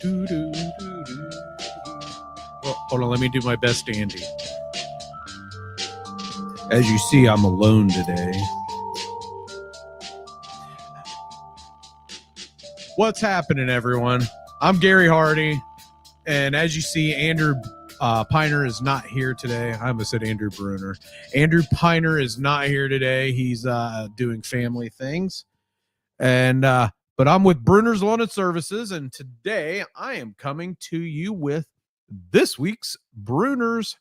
Well, hold on, let me do my best, Andy. As you see, I'm alone today. What's happening, everyone? I'm Gary Hardy, and as you see, Andrew Piner is not here today. I almost said Andrew Bruner. Andrew Piner is not here today. He's doing family things, and but I'm with Bruner's Lawn and Services, and today I am coming to you with this week's Bruner's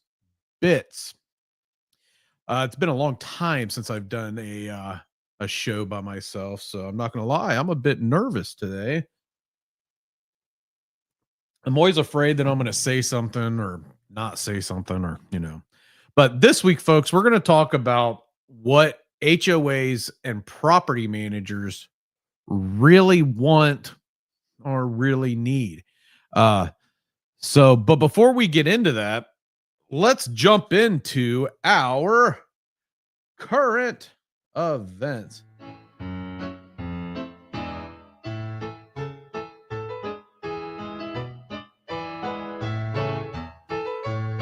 Bits. It's been a long time since I've done a show by myself, so I'm not going to lie, I'm a bit nervous today. I'm always afraid that I'm going to say something or not say something, or But this week, folks, we're going to talk about what HOAs and property managers really want or really need. But before we get into that, let's jump into our current events.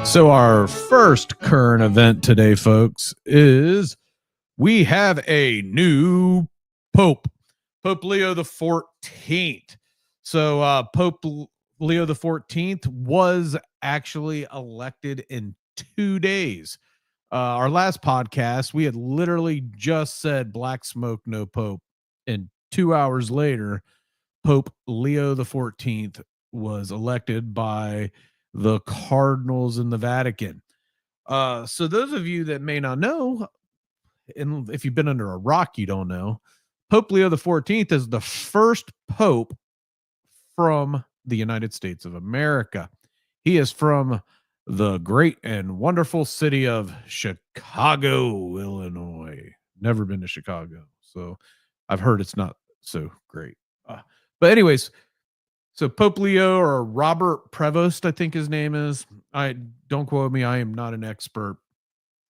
So our first current event today, folks, is we have a new Pope, Pope Leo the 14th. So Pope Leo the 14th was actually elected in 2 days. Our last podcast, we had literally just said black smoke, no Pope. And 2 hours later, Pope Leo the 14th was elected by the cardinals in the Vatican. So those of you that may not know, and if you've been under a rock, you don't know, Pope Leo the 14th is the first pope from the United States of America. He is from the great and wonderful city of Chicago, Illinois. Never been to Chicago, so I've heard it's not so great. But anyways, so Pope Leo, or Robert Prevost, I think his name is. I don't quote me. I am not an expert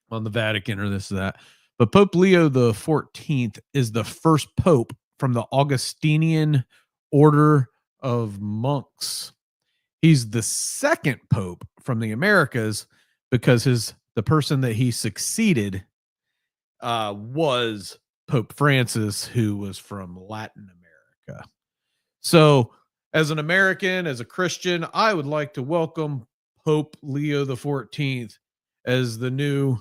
on the Vatican or this or that. But Pope Leo the 14th is the first pope from the Augustinian order of monks. He's the second pope from the Americas because the person that he succeeded was Pope Francis, who was from Latin America. So as an American, as a Christian, I would like to welcome Pope Leo the 14th as the new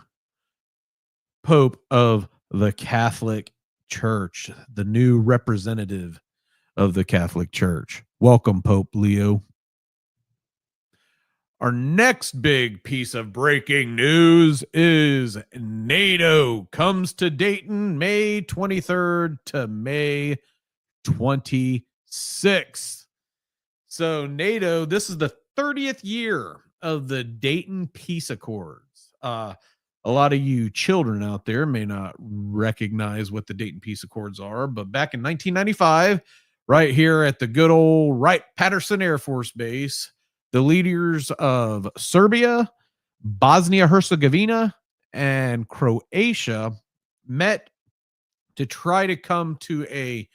Pope of the Catholic Church, the new representative of the Catholic Church. Welcome, Pope Leo. Our next big piece of breaking news is NATO comes to Dayton May 23rd to May 26th. So NATO, this is the 30th year of the Dayton Peace Accords. A lot of you children out there may not recognize what the Dayton Peace Accords are, but back in 1995, right here at the good old Wright-Patterson Air Force Base, the leaders of Serbia, Bosnia-Herzegovina, and Croatia met to try to come to a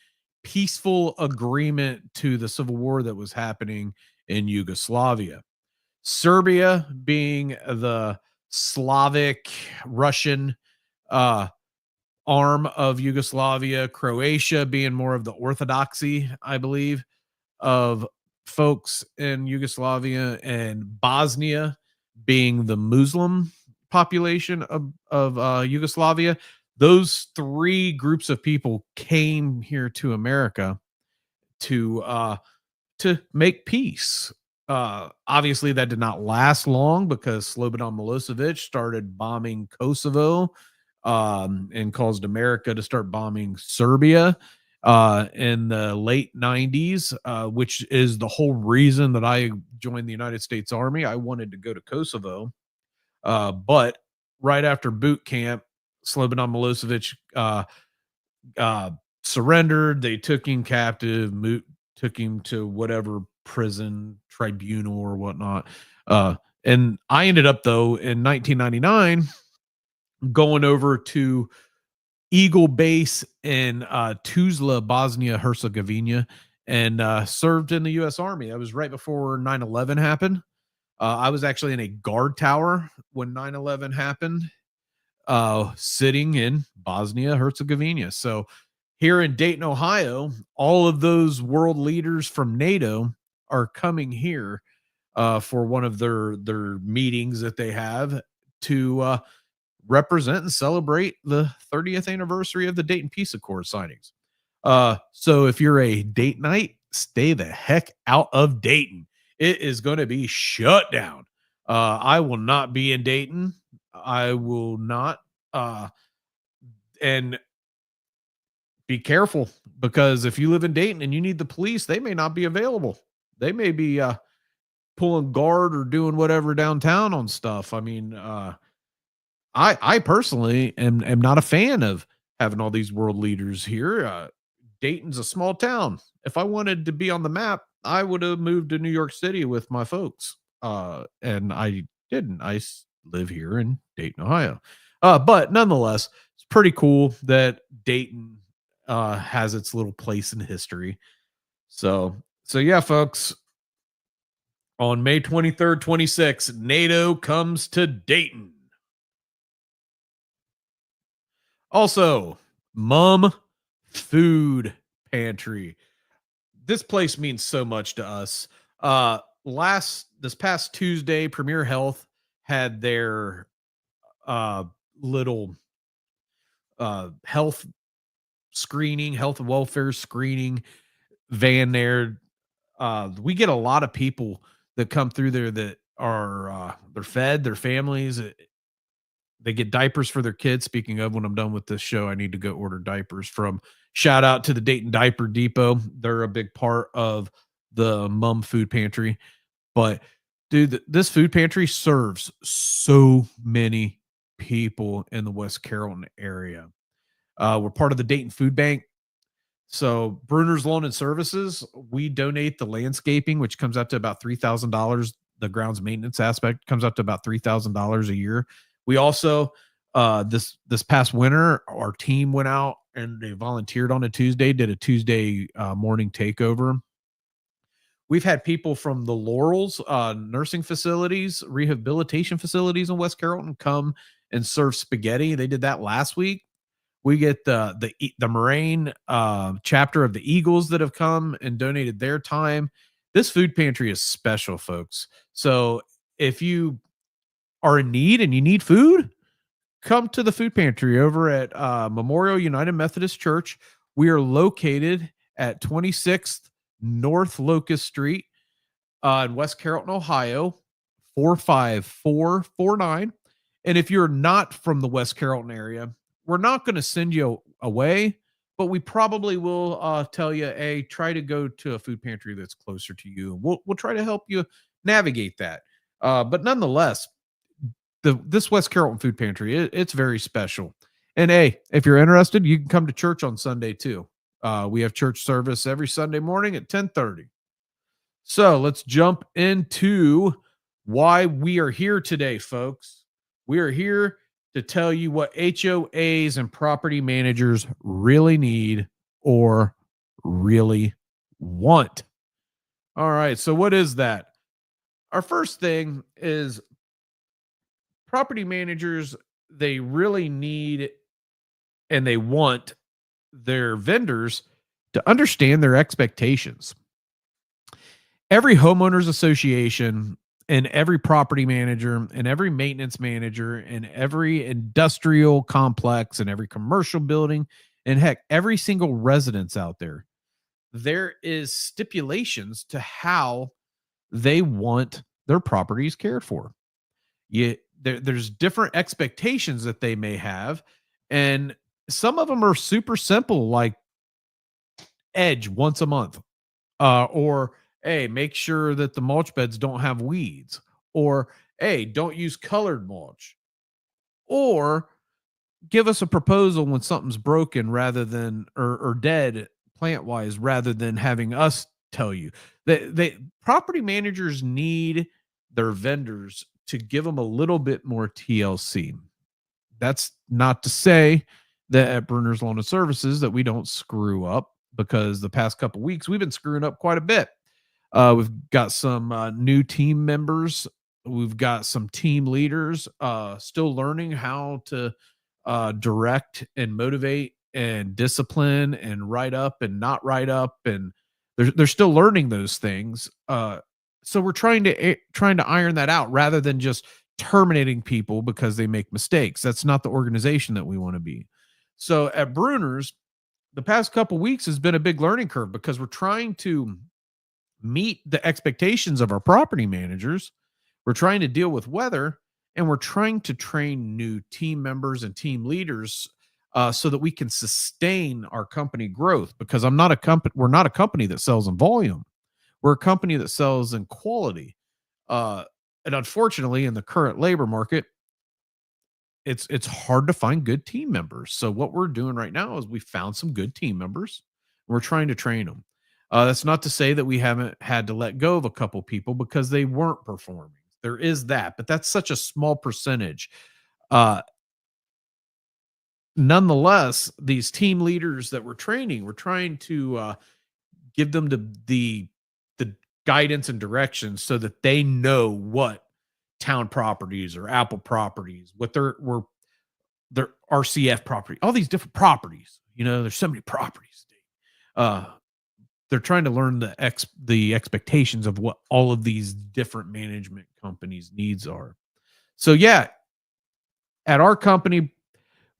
peaceful agreement to the civil war that was happening in Yugoslavia. Serbia being the Slavic Russian arm of Yugoslavia, Croatia being more of the Orthodoxy, I believe, of folks in Yugoslavia, and Bosnia being the Muslim population of Yugoslavia. Those three groups of people came here to America to make peace. Obviously, that did not last long because Slobodan Milosevic started bombing Kosovo and caused America to start bombing Serbia in the late 90s, which is the whole reason that I joined the United States Army. I wanted to go to Kosovo, but right after boot camp, Slobodan Milosevic surrendered. They took him captive, took him to whatever prison tribunal or whatnot. And I ended up, though, in 1999 going over to Eagle Base in Tuzla, Bosnia Herzegovina, and served in the U.S. Army. That was right before 9/11 happened. I was actually in a guard tower when 9/11 happened, sitting in Bosnia Herzegovina. So here in Dayton, Ohio, all of those world leaders from NATO are coming here for one of their meetings that they have to represent and celebrate the 30th anniversary of the Dayton Peace Accord signings. So if you're a Daytonite, stay the heck out of Dayton. It is going to be shut down. I will not be in Dayton. I will not. And be careful, because if you live in Dayton and you need the police, they may not be available. They may be pulling guard or doing whatever downtown on stuff. I mean, I personally am not a fan of having all these world leaders here. Dayton's a small town. If I wanted to be on the map, I would have moved to New York City with my folks. And I didn't. Live here in Dayton, Ohio. But nonetheless, it's pretty cool that Dayton has its little place in history. So yeah, folks, on May 23rd, 26th, NATO comes to Dayton. Also, Mum Food Pantry. This place means so much to us. This past Tuesday, Premier Health had their little health screening, health and welfare screening van there. We get a lot of people that come through there that are they're fed, their families. They get diapers for their kids. Speaking of, when I'm done with this show, I need to go order diapers from shout out to the Dayton Diaper Depot. They're a big part of the Mum Food Pantry. But dude, this food pantry serves so many people in the West Carrollton area. We're part of the Dayton Food Bank. So Bruner's Lawn and Services, we donate the landscaping, which comes up to about $3,000. The grounds maintenance aspect comes up to about $3,000 a year. We also, this past winter, our team went out and they volunteered on a Tuesday, did a Tuesday morning takeover. We've had people from the Laurels nursing facilities, rehabilitation facilities in West Carrollton come and serve spaghetti. They did that last week. We get the Moraine chapter of the Eagles that have come and donated their time. This food pantry is special, folks. So if you are in need and you need food, come to the food pantry over at Memorial United Methodist Church. We are located at 26th North Locust Street in West Carrollton, Ohio, 45449. And if you're not from the West Carrollton area, we're not going to send you away, but we probably will tell you, hey, try to go to a food pantry that's closer to you. We'll try to help you navigate that. But nonetheless, this West Carrollton food pantry, it's very special. And hey, if you're interested, you can come to church on Sunday too. We have church service every Sunday morning at 10:30. So let's jump into why we are here today, folks. We are here to tell you what HOAs and property managers really need or really want. All right. So what is that? Our first thing is property managers, they really need and they want their vendors to understand their expectations. Every homeowners association and every property manager and every maintenance manager and every industrial complex and every commercial building and heck, every single residence out there, there is stipulations to how they want their properties cared for. There's different expectations that they may have, and some of them are super simple, like edge once a month, or hey, make sure that the mulch beds don't have weeds, or hey, don't use colored mulch, or give us a proposal when something's broken rather than or dead plant wise, rather than having us tell you. They property managers need their vendors to give them a little bit more TLC. That's not to say that at Bruner's Lawn and Services that we don't screw up. because the past couple weeks we've been screwing up quite a bit. We've got some new team members. We've got some team leaders still learning how to direct and motivate and discipline and write up and not write up, and they're still learning those things. So we're trying to iron that out rather than just terminating people because they make mistakes. That's not the organization that we want to be. So at Bruner's, the past couple weeks has been a big learning curve because we're trying to meet the expectations of our property managers. We're trying to deal with weather, and we're trying to train new team members and team leaders so that we can sustain our company growth. Because we're not a company that sells in volume. We're a company that sells in quality. Uh, and unfortunately, in the current labor market, it's hard to find good team members. So what we're doing right now is we found some good team members. We're trying to train them. That's not to say that we haven't had to let go of a couple people because they weren't performing. There is that, but that's such a small percentage. Uh, Nonetheless, these team leaders that we're training, we're trying to give them the guidance and direction so that they know what town properties or Apple properties, what their RCF property, all these different properties. You know, there's so many properties. Uh, they're trying to learn the expectations of what all of these different management companies' needs are. So yeah, at our company,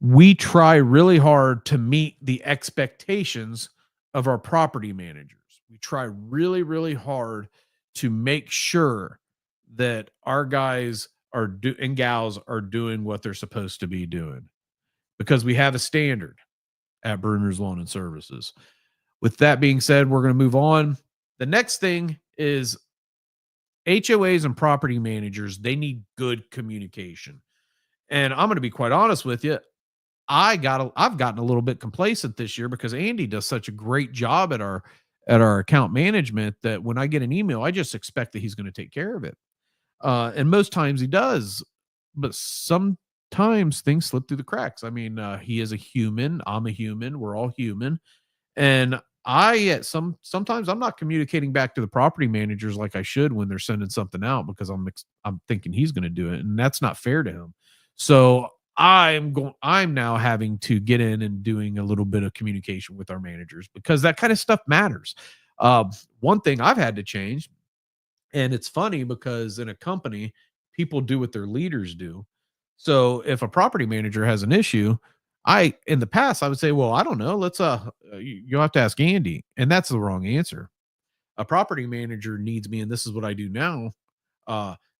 we try really hard to meet the expectations of our property managers. We try really, really hard to make sure that our guys and gals are doing what they're supposed to be doing because we have a standard at Bruner's Lawn and Services. With that being said, we're going to move on. The next thing is HOAs and property managers, they need good communication. And I'm going to be quite honest with you. I've gotten a little bit complacent this year because Andy does such a great job at our account management that when I get an email, I just expect that he's going to take care of it. And most times he does, but sometimes things slip through the cracks. I mean, he is a human. I'm a human. We're all human. And sometimes I'm not communicating back to the property managers like I should when they're sending something out because I'm thinking he's going to do it, and that's not fair to him. So I'm now having to get in and doing a little bit of communication with our managers because that kind of stuff matters. One thing I've had to change, and it's funny because in a company, people do what their leaders do. So if a property manager has an issue, in the past I would say, well, I don't know. You'll have to ask Andy. And that's the wrong answer. A property manager needs me, and this is what I do now.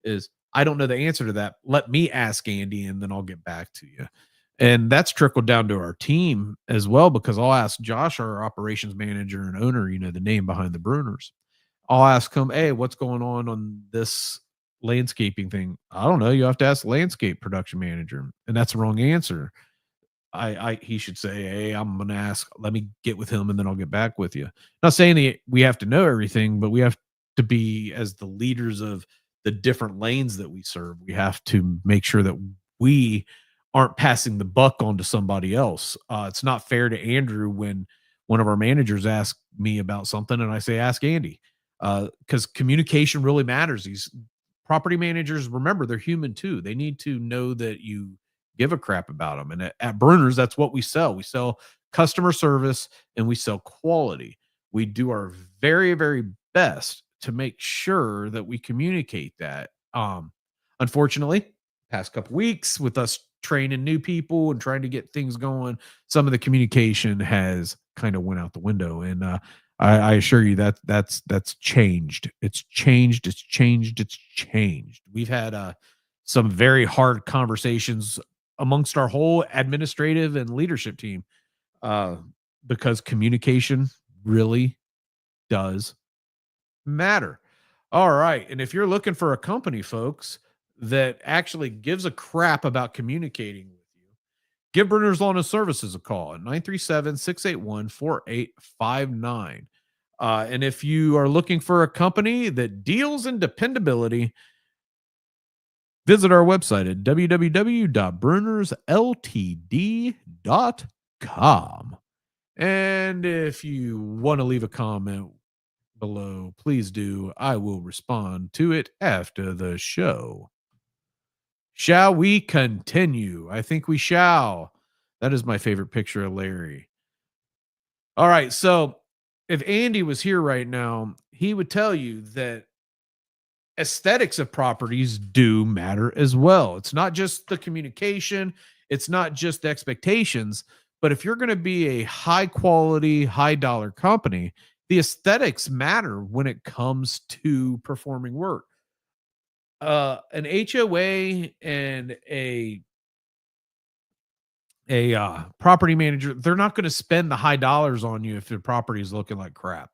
Is I don't know the answer to that. Let me ask Andy and then I'll get back to you. And that's trickled down to our team as well, because I'll ask Josh, our operations manager and owner, the name behind the Bruners. I'll ask him, hey, what's going on this landscaping thing? I don't know. You have to ask the landscape production manager. And that's the wrong answer. He should say, hey, I'm gonna ask, let me get with him and then I'll get back with you. Not saying that we have to know everything, but we have to be, as the leaders of the different lanes that we serve, we have to make sure that we aren't passing the buck on to somebody else. It's not fair to Andrew when one of our managers asks me about something and I say, ask Andy. Because communication really matters. These property managers, remember, they're human too. They need to know that you give a crap about them. And at Bruners, that's what we sell. We sell customer service and we sell quality. We do our very, very best to make sure that we communicate that. Unfortunately, past couple weeks with us training new people and trying to get things going, some of the communication has kind of went out the window. And I assure you that's changed. It's changed. It's changed. It's changed. We've had some very hard conversations amongst our whole administrative and leadership team uh, because communication really does matter. All right. And if you're looking for a company, folks, that actually gives a crap about communicating with you, give Brenner's Lawn and Services a call at 937-681-4859. And if you are looking for a company that deals in dependability, visit our website at www.brunersltd.com. And if you want to leave a comment below, please do. I will respond to it after the show. Shall we continue? I think we shall. That is my favorite picture of Larry. All right. So if Andy was here right now, he would tell you that aesthetics of properties do matter as well. It's not just the communication, it's not just the expectations, but if you're going to be a high quality, high dollar company, the aesthetics matter when it comes to performing work. An HOA and a property manager, they're not going to spend the high dollars on you if your property is looking like crap.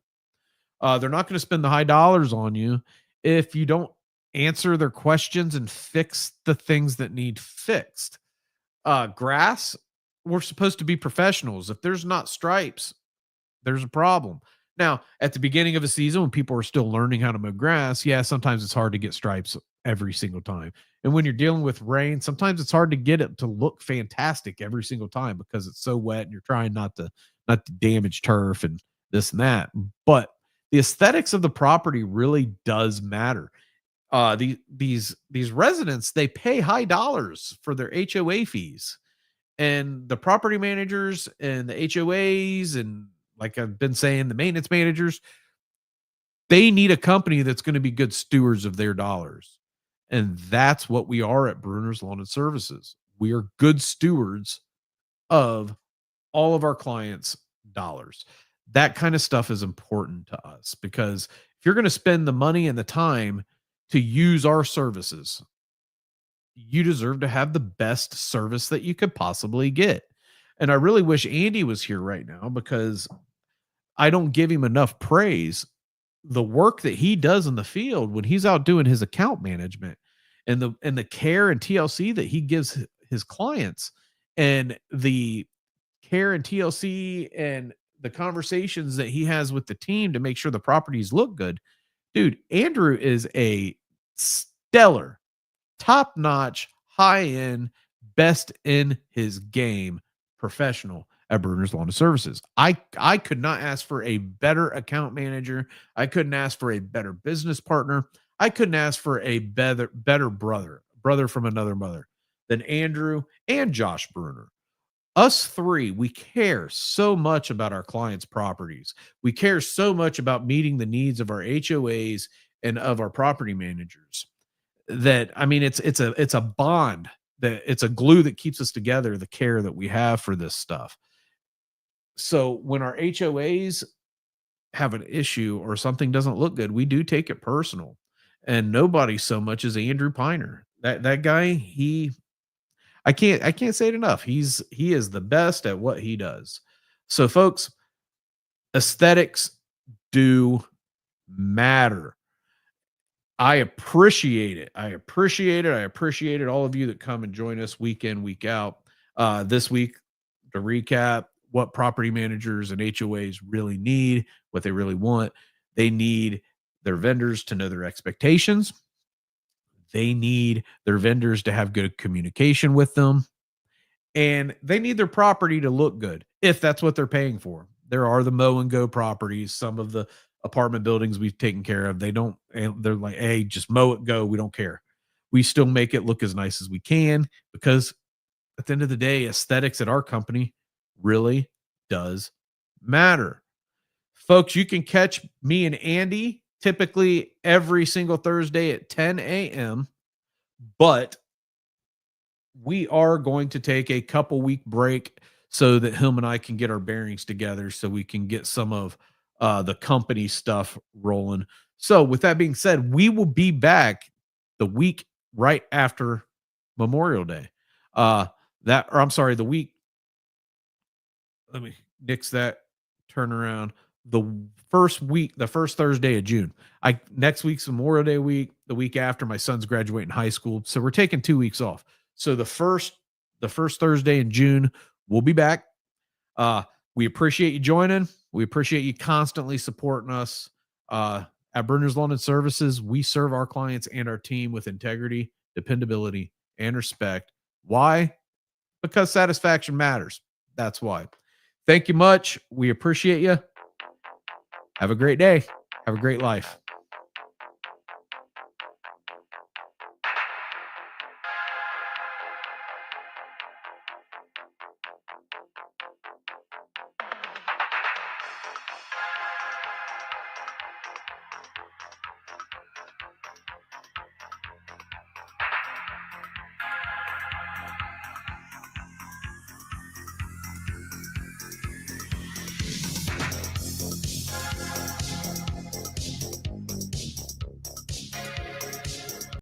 They're not going to spend the high dollars on you if you don't answer their questions and fix the things that need fixed. Grass, we're supposed to be professionals. If there's not stripes, there's a problem. Now, at the beginning of a season, when people are still learning how to mow grass, yeah, sometimes it's hard to get stripes every single time. And when you're dealing with rain, sometimes it's hard to get it to look fantastic every single time because it's so wet and you're trying not to damage turf and this and that. But the aesthetics of the property really does matter. These residents, they pay high dollars for their HOA fees, and the property managers and the HOAs, and like I've been saying, the maintenance managers, they need a company that's going to be good stewards of their dollars. And that's what we are at Bruner's Lawn and Services. We are good stewards of all of our clients' dollars. That kind of stuff is important to us because if you're going to spend the money and the time to use our services, you deserve to have the best service that you could possibly get. And I really wish Andy was here right now because I don't give him enough praise. The work that he does in the field when he's out doing his account management and the care and TLC that he gives his clients, and the care and TLC and the conversations that he has with the team to make sure the properties look good. Dude, Andrew is a stellar, top notch, high end, best in his game professional at Bruner's Lawn and Services. I could not ask for a better account manager. I couldn't ask for a better business partner. I couldn't ask for a better brother from another mother than Andrew and Josh Bruner. Us three, we care so much about our clients' properties. We care so much about meeting the needs of our HOAs and of our property managers that, I mean, it's a bond, that it's a glue that keeps us together, the care that we have for this stuff. So when our HOAs have an issue or something doesn't look good, we do take it personal. And nobody so much as Andrew Piner. That guy, I can't say it enough. He is the best at what he does. So folks, aesthetics do matter. I appreciate it. I appreciate it. I appreciate all of you that come and join us week in, week out. This week, to recap, what property managers and HOAs really need, what they really want. They need their vendors to know their expectations. They need their vendors to have good communication with them. And they need their property to look good if that's what they're paying for. There are the mow and go properties. Some of the apartment buildings we've taken care of, they don't, and they're like, hey, just mow it, go. We don't care. We still make it look as nice as we can because at the end of the day, aesthetics at our company really does matter. Folks, you can catch me and Andy typically every single Thursday at 10 a.m. But we are going to take a couple week break so that him and I can get our bearings together so we can get some of the company stuff rolling. So, with that being said, we will be back the week right after Memorial Day. I'm sorry, the week. Let me nix that. Turn around. The first week, the first Thursday of June. Next week's Memorial Day week. The week after, my son's graduating high school, so we're taking 2 weeks off. So the first Thursday in June, we'll be back. We appreciate you joining. We appreciate you constantly supporting us. At Bruner's Lawn and Services, we serve our clients and our team with integrity, dependability, and respect. Why? Because satisfaction matters. That's why. Thank you much. We appreciate you. Have a great day. Have a great life.